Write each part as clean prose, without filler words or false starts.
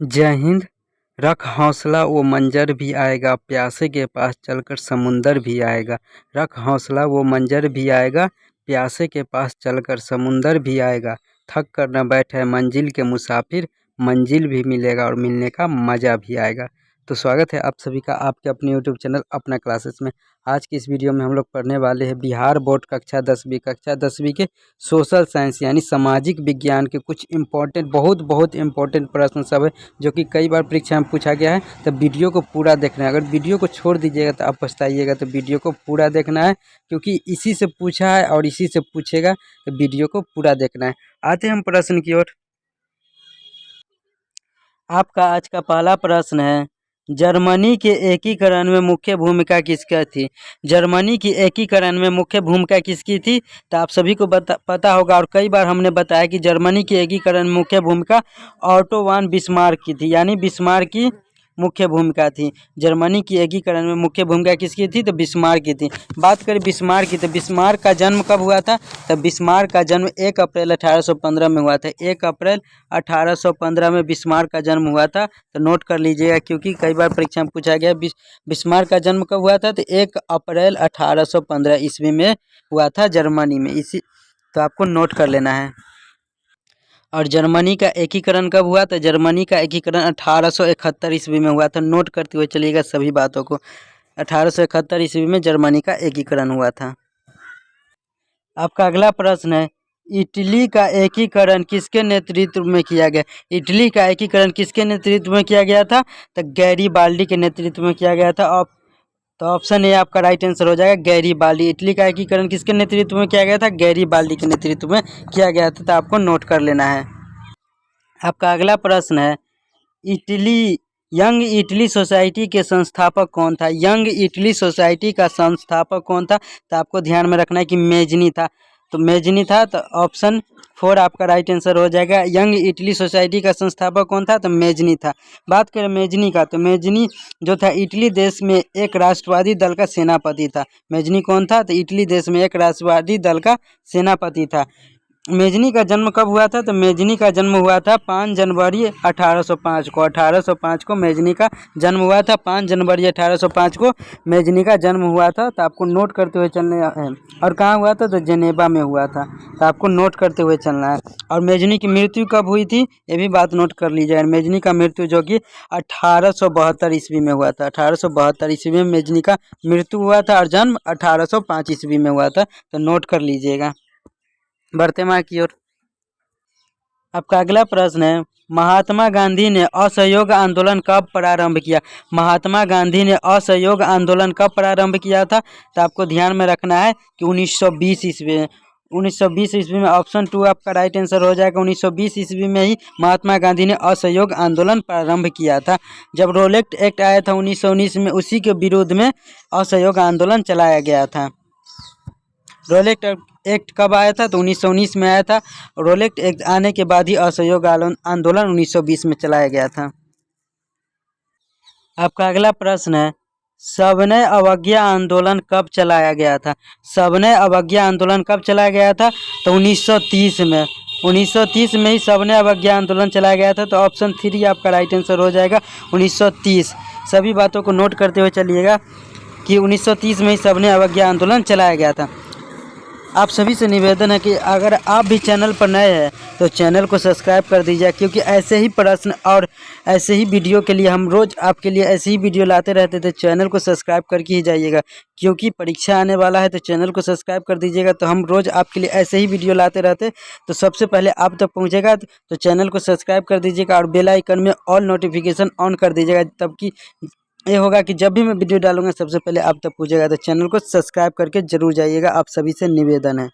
जय हिंद। रख हौसला वो मंजर भी आएगा, प्यासे के पास चलकर समुंदर भी आएगा। रख हौसला वो मंजर भी आएगा, प्यासे के पास चलकर समुंदर भी आएगा। थक कर न बैठे मंजिल के मुसाफिर, मंजिल भी मिलेगा और मिलने का मज़ा भी आएगा। तो स्वागत है आप सभी का आपके अपने यूट्यूब चैनल अपना क्लासेस में। आज की इस वीडियो में हम लोग पढ़ने वाले हैं बिहार बोर्ड कक्षा 10वीं के सोशल साइंस यानी सामाजिक विज्ञान के कुछ इम्पोर्टेंट बहुत इम्पोर्टेंट प्रश्न सब है जो कि कई बार परीक्षा में पूछा गया है। तो वीडियो को पूरा देखना है, अगर वीडियो को छोड़ दीजिएगा तो आप पछताइएगा। तो वीडियो को पूरा देखना है क्योंकि इसी से पूछा है और इसी से पूछेगा, तो वीडियो को पूरा देखना है। आते हैं हम प्रश्न की ओर। आपका आज का पहला प्रश्न है, जर्मनी के एकीकरण में मुख्य भूमिका किसकी थी? जर्मनी की एकीकरण में मुख्य भूमिका किसकी थी? तो आप सभी को पता होगा और कई बार हमने बताया कि जर्मनी के एकीकरण में मुख्य भूमिका ऑटो वन बिस्मार्क की थी, यानी बिस्मार्क की मुख्य भूमिका थी। जर्मनी की एकीकरण में मुख्य भूमिका किसकी थी? तो बिस्मार्क की थी। बात करें बिस्मार्क की, तो बिस्मार्क का जन्म कब हुआ था? तो बिस्मार्क का जन्म 1 अप्रैल 1815 में हुआ था। 1 अप्रैल 1815 में बिस्मार्क का जन्म हुआ था। तो नोट कर लीजिएगा क्योंकि कई बार परीक्षा में पूछा गया बिस्मार्क का जन्म कब हुआ था? तो 1 अप्रैल 1815 ईस्वी में हुआ था जर्मनी में। इसी तो आपको नोट कर लेना है। और जर्मनी का एकीकरण कब हुआ? तो जर्मनी का एकीकरण 1871 ईस्वी में हुआ था। नोट करते हुए चलिएगा सभी बातों को। 1871 ईस्वी में जर्मनी का एकीकरण हुआ था। आपका अगला प्रश्न है, इटली का एकीकरण किसके नेतृत्व में किया गया? इटली का एकीकरण किसके नेतृत्व में किया गया था? तो गैरीबाल्डी के नेतृत्व में किया गया था। तो ऑप्शन ए आपका राइट आंसर हो जाएगा, गैरीबाल्डी। इटली का एकीकरण किसके नेतृत्व में किया गया था? गैरीबाल्डी के नेतृत्व में किया गया था। तो आपको नोट कर लेना है। आपका अगला प्रश्न है, यंग इटली सोसाइटी के संस्थापक कौन था? यंग इटली सोसाइटी का संस्थापक कौन था? तो आपको ध्यान में रखना है कि मेजनी था। तो मेजनी था। तो ऑप्शन 4 आपका राइट आंसर हो जाएगा। यंग इटली सोसाइटी का संस्थापक कौन था? तो मेजनी था। बात करें मेजनी का, तो मेजनी जो था इटली देश में एक राष्ट्रवादी दल का सेनापति था। मेजनी कौन था? तो इटली देश में एक राष्ट्रवादी दल का सेनापति था। मेजनी का जन्म कब हुआ था? तो मेजनी का जन्म हुआ था 5 जनवरी 1805 को। 1805 को मेजनी का जन्म हुआ था। 5 जनवरी 1805 को मेजनी का जन्म हुआ था। तो आपको नोट करते हुए चलना है। और कहाँ हुआ था? तो जेनेवा में हुआ था। तो आपको नोट करते हुए चलना है। और मेजनी की मृत्यु कब हुई थी ये भी बात नोट कर लीजिए। मेजनी का मृत्यु जो कि 1872 ईस्वी में हुआ था। 1872 ईस्वी में मेजनी का मृत्यु हुआ था और जन्म 1805 ईस्वी में हुआ था। तो नोट कर लीजिएगा। बढ़ते माँ की ओर। आपका अगला प्रश्न है, महात्मा गांधी ने असहयोग आंदोलन कब प्रारंभ किया? महात्मा गांधी ने असहयोग आंदोलन कब प्रारंभ किया था? तो आपको ध्यान में रखना है कि 1920 ईस्वी में। 1920 ईस्वी में ऑप्शन 2 आपका राइट आंसर हो जाएगा। 1920 ईस्वी में ही महात्मा गांधी ने असहयोग आंदोलन प्रारंभ किया था। जब रोलेक्ट एक्ट आया था 1919 में, उसी के विरोध में असहयोग आंदोलन चलाया गया था। रोलेक्ट एक्ट कब आया था? तो 1919 में आया था। रोलेक्ट एक्ट आने के बाद ही असहयोग आंदोलन 1920 में चलाया गया था। आपका अगला प्रश्न है, सविनय अवज्ञा आंदोलन कब चलाया गया था? सविनय अवज्ञा आंदोलन कब चलाया गया था? तो 1930 में। 1930 में ही सविनय अवज्ञा आंदोलन चलाया गया था। तो ऑप्शन 3 आपका राइट आंसर हो जाएगा, 1930। सभी बातों को नोट करते हुए चलिएगा कि 1930 में ही सविनय अवज्ञा आंदोलन चलाया गया था। आप सभी से निवेदन है कि अगर आप भी चैनल पर नए हैं तो चैनल को सब्सक्राइब कर दीजिए, क्योंकि ऐसे ही प्रश्न और ऐसे ही वीडियो के लिए हम रोज़ आपके लिए ऐसे ही वीडियो लाते रहते थे। चैनल को सब्सक्राइब करके ही जाइएगा, क्योंकि परीक्षा आने वाला है। तो चैनल को सब्सक्राइब कर दीजिएगा, तो हम रोज़ आपके लिए ऐसे ही वीडियो लाते रहते तो सबसे पहले आप तक पहुँचेगा। तो चैनल को सब्सक्राइब कर दीजिएगा और बेल आइकन में ऑल नोटिफिकेशन ऑन कर दीजिएगा, तब कि ये होगा कि जब भी मैं वीडियो डालूंगा सबसे पहले आप तक पूछेगा। तो चैनल को सब्सक्राइब करके जरूर जाइएगा, आप सभी से निवेदन है।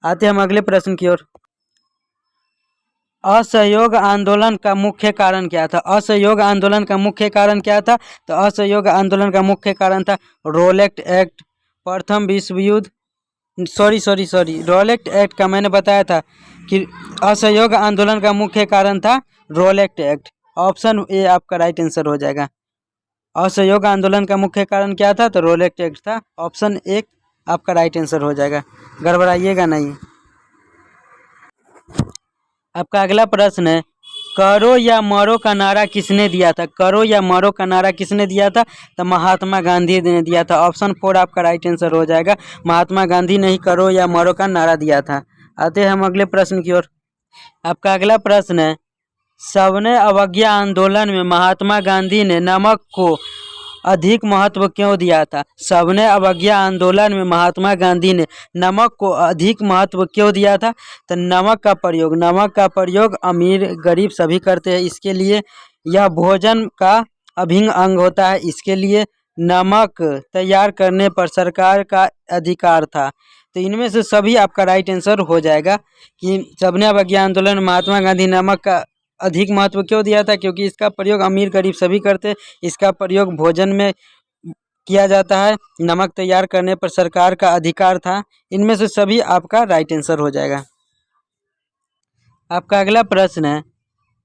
आते हम अगले प्रश्न की ओर। असहयोग आंदोलन का मुख्य कारण क्या था? असहयोग आंदोलन का मुख्य कारण क्या था? तो असहयोग आंदोलन का मुख्य कारण था रोलेक्ट एक्ट, प्रथम विश्व युद्ध। सॉरी रोलेक्ट एक्ट का मैंने बताया था कि असहयोग आंदोलन का मुख्य कारण था रोलेक्ट एक्ट। ऑप्शन ए आपका राइट आंसर हो जाएगा। असहयोग आंदोलन का मुख्य कारण क्या था? तो रोलेक्ट एक्ट था। ऑप्शन 1 आपका राइट आंसर हो जाएगा, गड़बड़ाइएगा नहीं। आपका अगला प्रश्न है, करो या मरो का नारा किसने दिया था? करो या मरो का नारा किसने दिया था? तो महात्मा गांधी ने दिया था। ऑप्शन 4 आपका राइट आंसर हो जाएगा। महात्मा गांधी ने ही करो या मरो का नारा दिया था। आते हैं हम अगले प्रश्न की ओर। आपका अगला प्रश्न है, सविनय अवज्ञा आंदोलन में महात्मा गांधी ने नमक को अधिक महत्व क्यों दिया था? सविनय अवज्ञा आंदोलन में महात्मा गांधी ने नमक को अधिक महत्व क्यों दिया था? तो नमक का प्रयोग अमीर गरीब सभी करते हैं, इसके लिए यह भोजन का अभिन्न अंग होता है, इसके लिए नमक तैयार करने पर सरकार का अधिकार था। तो इनमें से सभी आपका राइट आंसर हो जाएगा कि सविनय अवज्ञा आंदोलन में महात्मा गांधी नमक का अधिक महत्व क्यों दिया था? क्योंकि इसका प्रयोग अमीर गरीब सभी करते, इसका प्रयोग भोजन में किया जाता है, नमक तैयार करने पर सरकार का अधिकार था। इनमें से सभी आपका राइट आंसर हो जाएगा। आपका अगला प्रश्न है,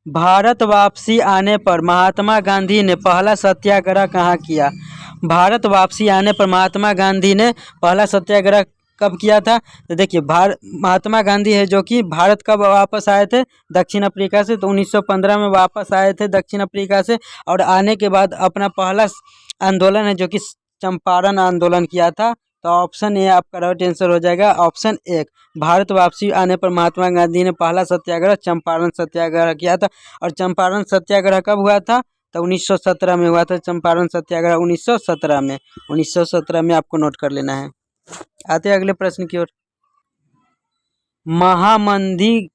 भारत वापसी आने पर महात्मा गांधी ने पहला सत्याग्रह कहाँ किया? भारत वापसी आने पर महात्मा गांधी ने पहला सत्याग्रह कब किया था? तो देखिए, महात्मा गांधी है जो कि भारत कब वापस आए थे? दक्षिण अफ्रीका से। तो 1915 में वापस आए थे दक्षिण अफ्रीका से, और आने के बाद अपना पहला आंदोलन है जो कि चंपारण आंदोलन किया था। तो ऑप्शन ए आपका राइट आंसर हो जाएगा। ऑप्शन 1, भारत वापसी आने पर महात्मा गांधी ने पहला सत्याग्रह चंपारण सत्याग्रह किया था। और चंपारण सत्याग्रह कब हुआ था? तो 1917 में हुआ था चंपारण सत्याग्रह। 1917 में आपको नोट कर लेना है। आते हैं अगले प्रश्न की ओर। महामंदी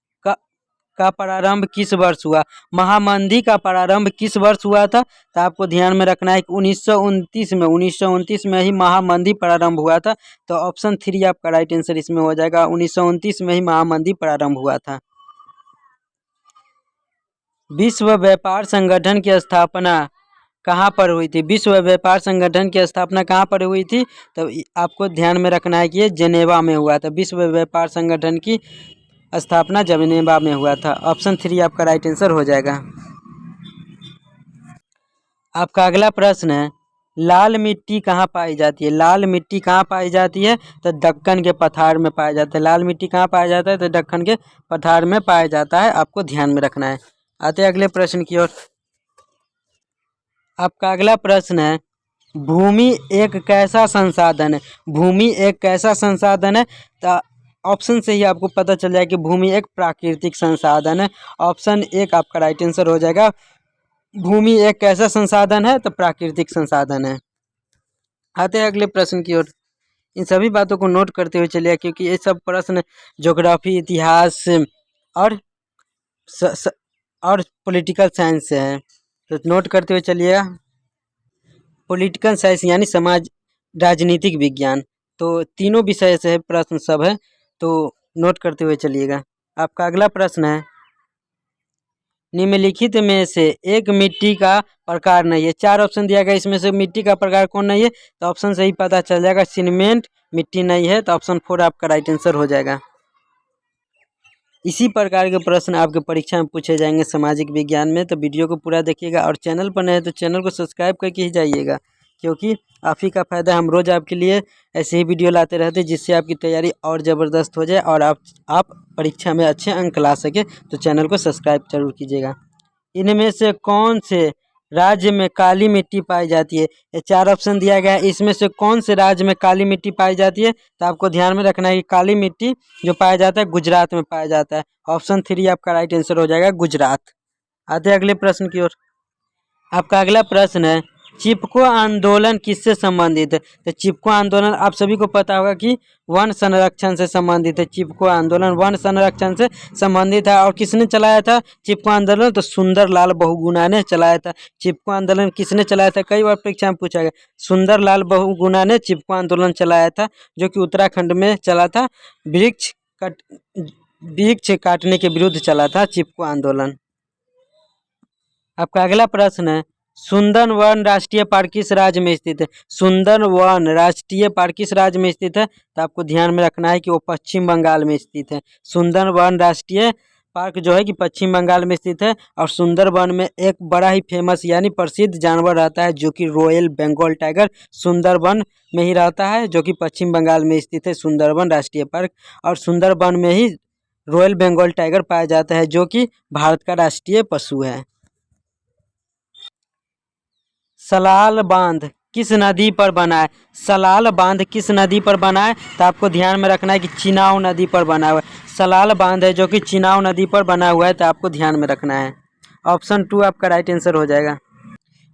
का प्रारंभ किस वर्ष हुआ? महामंदी का प्रारंभ किस वर्ष हुआ था? तो आपको ध्यान में रखना है कि 1929 में ही महामंदी प्रारंभ हुआ था। तो ऑप्शन 3 आपका राइट आंसर इसमें हो जाएगा। 1929 में ही महामंदी प्रारंभ हुआ था। विश्व व्यापार संगठन की स्थापना कहाँ पर हुई थी? विश्व व्यापार संगठन की स्थापना कहाँ पर हुई थी? तो आपको ध्यान में रखना है कि ये जेनेवा में हुआ था। विश्व व्यापार संगठन की स्थापना जेनेवा में हुआ था। ऑप्शन 3 आपका राइट आंसर हो जाएगा। आपका अगला प्रश्न है, लाल मिट्टी कहाँ पाई जाती है? लाल मिट्टी कहाँ पाई जाती है? तो दक्कन के पठार में पाया जाता है। लाल मिट्टी कहाँ पाया जाता है? तो दक्कन के पठार में पाया जाता है। आपको ध्यान में रखना है। आते हैं अगले प्रश्न की ओर। आपका अगला प्रश्न है, भूमि एक कैसा संसाधन है? भूमि एक कैसा संसाधन है? तो ऑप्शन से ही आपको पता चल जाए कि भूमि एक प्राकृतिक संसाधन है। ऑप्शन 1 आपका राइट आंसर हो जाएगा। भूमि एक कैसा संसाधन है? तो प्राकृतिक संसाधन है। आते हैं अगले प्रश्न की ओर। इन सभी बातों को नोट करते हुए चलिए, क्योंकि ये सब प्रश्न ज्योग्राफी, इतिहास और पॉलिटिकल साइंस से है। तो नोट करते हुए चलिएगा। पॉलिटिकल साइंस यानी समाज राजनीतिक विज्ञान, तो तीनों विषय से प्रश्न सब है, तो नोट करते हुए चलिएगा। आपका अगला प्रश्न है, निम्नलिखित में से एक मिट्टी का प्रकार नहीं है। 4 ऑप्शन दिया गया, इसमें से मिट्टी का प्रकार कौन नहीं है? तो ऑप्शन से ही पता चल जाएगा। सीमेंट मिट्टी नहीं है। तो ऑप्शन 4 आपका राइट आंसर हो जाएगा। इसी प्रकार के प्रश्न आपके परीक्षा में पूछे जाएंगे सामाजिक विज्ञान में। तो वीडियो को पूरा देखिएगा, और चैनल पर नए हैं तो चैनल को सब्सक्राइब करके ही जाइएगा, क्योंकि आप ही का फ़ायदा। हम रोज़ आपके लिए ऐसे ही वीडियो लाते रहते हैं, जिससे आपकी तैयारी और ज़बरदस्त हो जाए और आप परीक्षा में अच्छे अंक ला सके। तो चैनल को सब्सक्राइब जरूर कीजिएगा। इनमें से कौन से राज्य में काली मिट्टी पाई जाती है? ये 4 ऑप्शन दिया गया है, इसमें से कौन से राज्य में काली मिट्टी पाई जाती है? तो आपको ध्यान में रखना है कि काली मिट्टी जो पाया जाता है गुजरात में पाया जाता है। ऑप्शन 3 आपका राइट आंसर हो जाएगा, गुजरात। आते हैं अगले प्रश्न की ओर। आपका अगला प्रश्न है, चिपको आंदोलन किससे संबंधित है? तो चिपको आंदोलन आप सभी को पता होगा कि वन संरक्षण से संबंधित है। चिपको आंदोलन वन संरक्षण से संबंधित है। और किसने चलाया था चिपको आंदोलन? तो सुंदरलाल बहुगुणा ने चलाया था। चिपको आंदोलन किसने चलाया था? कई बार परीक्षा में पूछा गया। सुंदरलाल बहुगुणा ने चिपको आंदोलन चलाया था, जो कि उत्तराखंड में चला था। वृक्ष काटने के विरुद्ध चला था चिपको आंदोलन। आपका अगला प्रश्न है, सुंदरवन राष्ट्रीय पार्क किस राज्य में स्थित है? सुंदरवन राष्ट्रीय पार्क किस राज्य में स्थित है? तो आपको ध्यान में रखना है कि वो पश्चिम बंगाल में स्थित है। सुंदरवन राष्ट्रीय पार्क जो है कि पश्चिम बंगाल में स्थित है। और सुंदरवन में एक बड़ा ही फेमस यानी प्रसिद्ध जानवर रहता है, जो कि रॉयल बंगाल टाइगर सुंदरवन में ही रहता है, जो कि पश्चिम बंगाल में स्थित है सुंदरवन राष्ट्रीय पार्क। और सुंदरवन में ही रॉयल बंगाल टाइगर पाया जाता है, जो कि भारत का राष्ट्रीय पशु है। सलाल बांध किस नदी पर बना है? सलाल बांध किस नदी पर बना है? तो आपको ध्यान में रखना है कि चिनाव नदी पर बना हुआ है। सलाल बांध है जो कि चिनाव नदी पर बना हुआ है, तो आपको ध्यान में रखना है। ऑप्शन 2 आपका राइट आंसर हो जाएगा।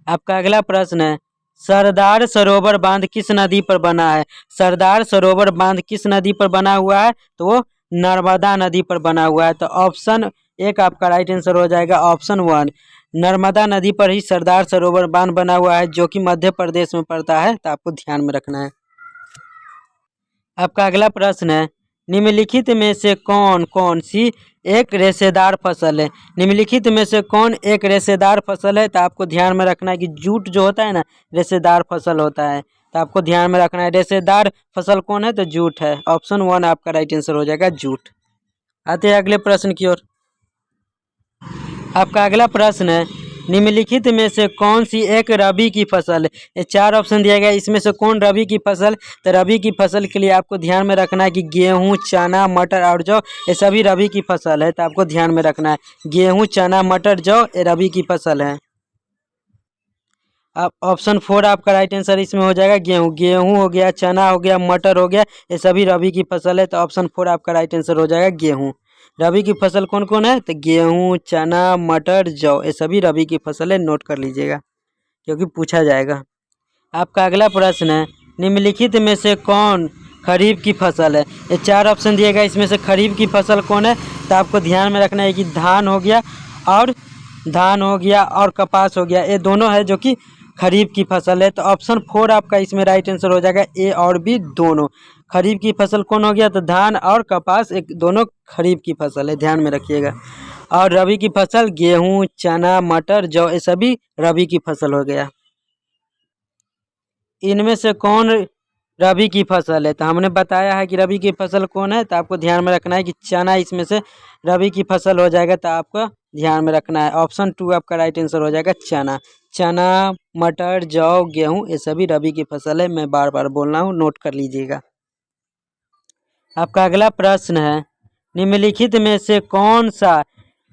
आपका अगला प्रश्न है, सरदार सरोवर बांध किस नदी पर बना है? सरदार सरोवर बांध किस नदी पर बना हुआ है? तो वो नर्मदा नदी पर बना हुआ है। तो ऑप्शन 1 आपका राइट आंसर हो जाएगा। ऑप्शन 1 नर्मदा नदी पर ही सरदार सरोवर बांध बना हुआ है, जो कि मध्य प्रदेश में पड़ता है। तो आपको ध्यान में रखना है। आपका अगला प्रश्न है, निम्नलिखित में से कौन कौन सी एक रेशेदार फसल है? निम्नलिखित में से कौन एक रेशेदार फसल है? तो आपको ध्यान में रखना है कि जूट जो होता है ना, रेशेदार फसल होता है। तो आपको ध्यान में रखना है, रेशेदार फसल कौन है? तो जूट है। ऑप्शन 1 आपका राइट आंसर हो जाएगा, जूट। आते हैं अगले प्रश्न की ओर। आपका अगला प्रश्न है, निम्नलिखित में से कौन सी एक रबी की फसल है? ये 4 ऑप्शन दिया गया है, इसमें से कौन रबी की फसल? तो रबी की फसल के लिए आपको ध्यान में रखना है कि गेहूं, चना, मटर और जौ, ये सभी रबी की फसल है। तो आपको ध्यान में रखना है, गेहूं, चना, मटर, जौ, ये रबी की फसल है। आप ऑप्शन 4 आपका राइट आंसर इसमें हो जाएगा, गेहूं। गेहूं हो गया, चना हो गया, मटर हो गया, ये सभी रबी की फसल है। तो ऑप्शन 4 आपका राइट आंसर हो जाएगा, गेहूं। रबी की फसल कौन कौन है? तो गेहूं, चना, मटर, जौ, ये सभी रबी की फसल है। नोट कर लीजिएगा क्योंकि पूछा जाएगा। आपका अगला प्रश्न है, निम्नलिखित में से कौन खरीफ की फसल है? ये 4 ऑप्शन दिए गए, इसमें से खरीफ की फसल कौन है? तो आपको ध्यान में रखना है कि धान हो गया और कपास हो गया, ये दोनों है जो कि खरीफ की फसल है। तो ऑप्शन 4 आपका इसमें राइट आंसर हो जाएगा, ए और बी दोनों। खरीफ की फसल कौन हो गया? तो धान और कपास, एक दोनों खरीफ की फसल है, ध्यान में रखिएगा। और रबी की फसल गेहूं, चना, मटर, जौ, ये सभी रबी की फसल हो गया। इनमें से कौन रबी की फसल है? तो हमने बताया है कि रबी की फसल कौन है। तो आपको ध्यान में रखना है कि चना इसमें से रबी की फसल हो जाएगा। तो आपको ध्यान में रखना है, ऑप्शन 2 आपका राइट आंसर हो जाएगा, चना। चना, मटर, जौ, गेहूं, ये सभी रबी की फसल है। मैं बार बार बोल रहा हूँ, नोट कर लीजिएगा। आपका अगला प्रश्न है, निम्नलिखित में से कौन सा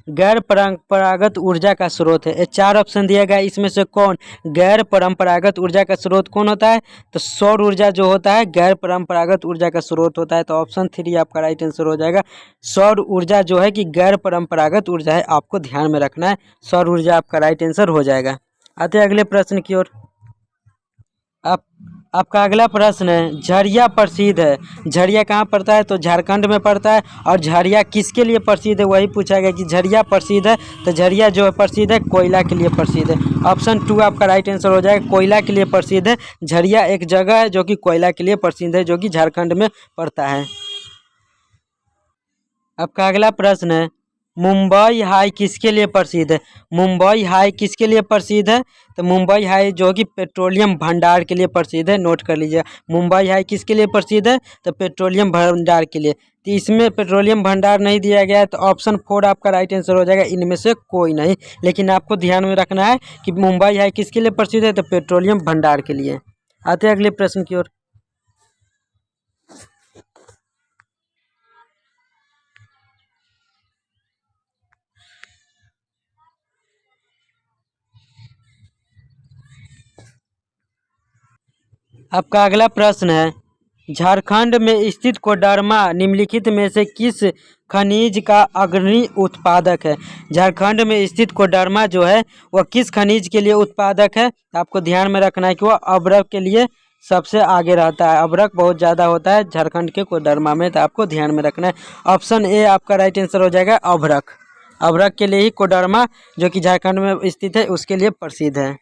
गैर परंपरागत ऊर्जा का स्रोत है? ये 4 ऑप्शन दिया गया, इसमें से कौन गैर परंपरागत ऊर्जा का स्रोत कौन होता है? तो सौर ऊर्जा जो होता है गैर परंपरागत ऊर्जा का स्रोत होता है। तो ऑप्शन 3 आपका राइट आंसर हो जाएगा। सौर ऊर्जा जो है कि गैर परंपरागत ऊर्जा है, आपको ध्यान में रखना है। सौर ऊर्जा आपका राइट आंसर हो जाएगा। आते हैं अगले प्रश्न की ओर। आप आपका अगला प्रश्न है, झरिया प्रसिद्ध है। झरिया कहाँ पड़ता है? तो झारखंड में पड़ता है। और झरिया किसके लिए प्रसिद्ध है, वही पूछा गया कि झरिया प्रसिद्ध है। तो झरिया जो है प्रसिद्ध है कोयला के लिए प्रसिद्ध है। ऑप्शन 2 आपका राइट आंसर हो जाएगा, कोयला के लिए प्रसिद्ध है। झरिया एक जगह है जो कि कोयला के लिए प्रसिद्ध है, जो कि झारखंड में पड़ता है। आपका अगला प्रश्न है, मुंबई हाई किसके लिए प्रसिद्ध है? मुंबई हाई किसके लिए प्रसिद्ध है? तो मुंबई हाई जो कि पेट्रोलियम भंडार के लिए प्रसिद्ध है। नोट कर लीजिए, मुंबई हाई किसके लिए प्रसिद्ध है? तो पेट्रोलियम भंडार के लिए। तो इसमें पेट्रोलियम भंडार नहीं दिया गया है। तो ऑप्शन 4 आपका राइट आंसर हो जाएगा, इनमें से कोई नहीं। लेकिन आपको ध्यान में रखना है कि मुंबई हाई किसके लिए प्रसिद्ध है? तो पेट्रोलियम भंडार के लिए। आते हैं अगले प्रश्न की ओर। आपका अगला प्रश्न है, झारखंड में स्थित कोडरमा निम्नलिखित में से किस खनिज का अग्रणी उत्पादक है? झारखंड में स्थित कोडरमा जो है वह किस खनिज के लिए उत्पादक है? आपको ध्यान में रखना है कि वह अभ्रक के लिए सबसे आगे रहता है। अभ्रक बहुत ज़्यादा होता है झारखंड के कोडरमा में। तो आपको ध्यान में रखना है, ऑप्शन ए आपका राइट आंसर हो जाएगा, अभ्रक। अभ्रक के लिए ही कोडरमा जो कि झारखंड में स्थित है उसके लिए प्रसिद्ध है।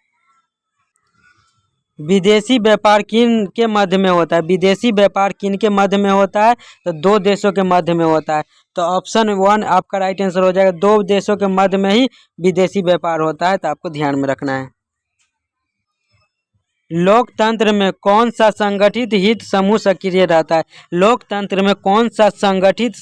विदेशी व्यापार किन के मध्य में होता है? विदेशी व्यापार किन के मध्य में होता है? तो 2 देशों के मध्य में होता है। तो ऑप्शन 1 आपका राइट आंसर हो जाएगा, 2 देशों के मध्य में ही विदेशी व्यापार होता है। तो आपको ध्यान में रखना है। लोकतंत्र में कौन सा संगठित हित समूह सक्रिय रहता है? लोकतंत्र में कौन सा संगठित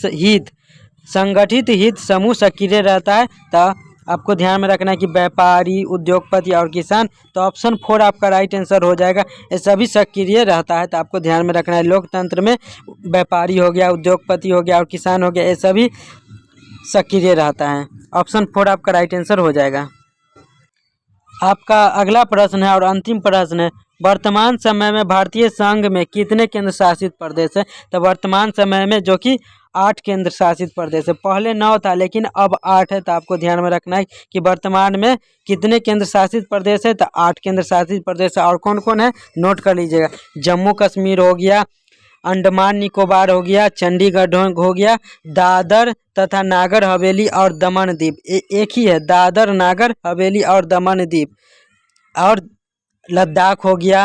हित समूह सक्रिय रहता है? तो आपको ध्यान में रखना है कि व्यापारी, उद्योगपति और किसान। तो ऑप्शन 4 आपका राइट आंसर हो जाएगा, ये सभी सक्रिय रहता है। तो आपको ध्यान में रखना है, लोकतंत्र में व्यापारी हो गया, उद्योगपति हो गया और किसान हो गया, ये सभी सक्रिय रहता है। ऑप्शन 4 आपका राइट आंसर हो जाएगा। आपका अगला प्रश्न है और अंतिम प्रश्न है, वर्तमान समय में भारतीय संघ में कितने केंद्र शासित प्रदेश है? तो वर्तमान समय में जो कि 8 केंद्र शासित प्रदेश है। पहले 9 था लेकिन अब 8 है। तो आपको ध्यान में रखना है कि वर्तमान में कितने केंद्र शासित प्रदेश है। तो 8 केंद्र शासित प्रदेश है। और कौन कौन है नोट कर लीजिएगा। जम्मू कश्मीर हो गया, अंडमान निकोबार हो गया, चंडीगढ़ हो गया, दादर तथा नागर हवेली और दमन द्वीप। एक ही है, दादर नागर हवेली और दमन द्वीप। और लद्दाख हो गया,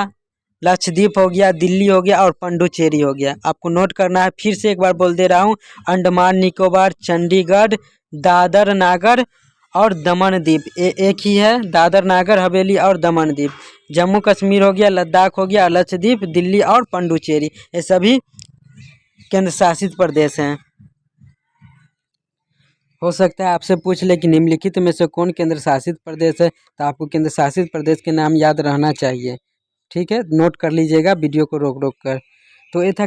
लक्षद्वीप हो गया, दिल्ली हो गया और पुडुचेरी हो गया। आपको नोट करना है। फिर से एक बार बोल दे रहा हूँ, अंडमान निकोबार, चंडीगढ़, दादर नागर और दमन द्वीप। एक ही है, दादर नागर हवेली और दमन द्वीप। जम्मू कश्मीर हो गया, लद्दाख हो गया, लक्षद्वीप, दिल्ली और पुडुचेरी, ये सभी केंद्र शासित प्रदेश हैं। हो सकता है आपसे पूछ ले कि निम्नलिखित में से कौन केंद्र शासित प्रदेश है। तो आपको केंद्र शासित प्रदेश के नाम याद रहना चाहिए। ठीक है, नोट कर लीजिएगा वीडियो को रोक रोक कर। तो ये था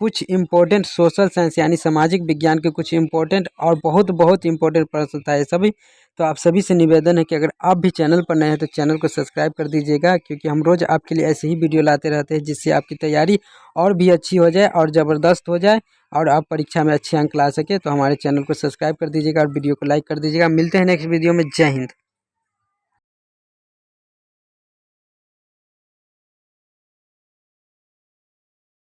कुछ इम्पोर्टेंट सोशल साइंस यानी सामाजिक विज्ञान के कुछ इम्पोर्टेंट और बहुत इम्पोर्टेंट प्रश्न था ये सभी। तो आप सभी से निवेदन है कि अगर आप भी चैनल पर नए हैं तो चैनल को सब्सक्राइब कर दीजिएगा, क्योंकि हम रोज़ आपके लिए ऐसे ही वीडियो लाते रहते हैं जिससे आपकी तैयारी और भी अच्छी हो जाए और ज़बरदस्त हो जाए और आप परीक्षा में अच्छे अंक ला सके। तो हमारे चैनल को सब्सक्राइब कर दीजिएगा और वीडियो को लाइक कर दीजिएगा। मिलते हैं नेक्स्ट वीडियो में। जय हिंद।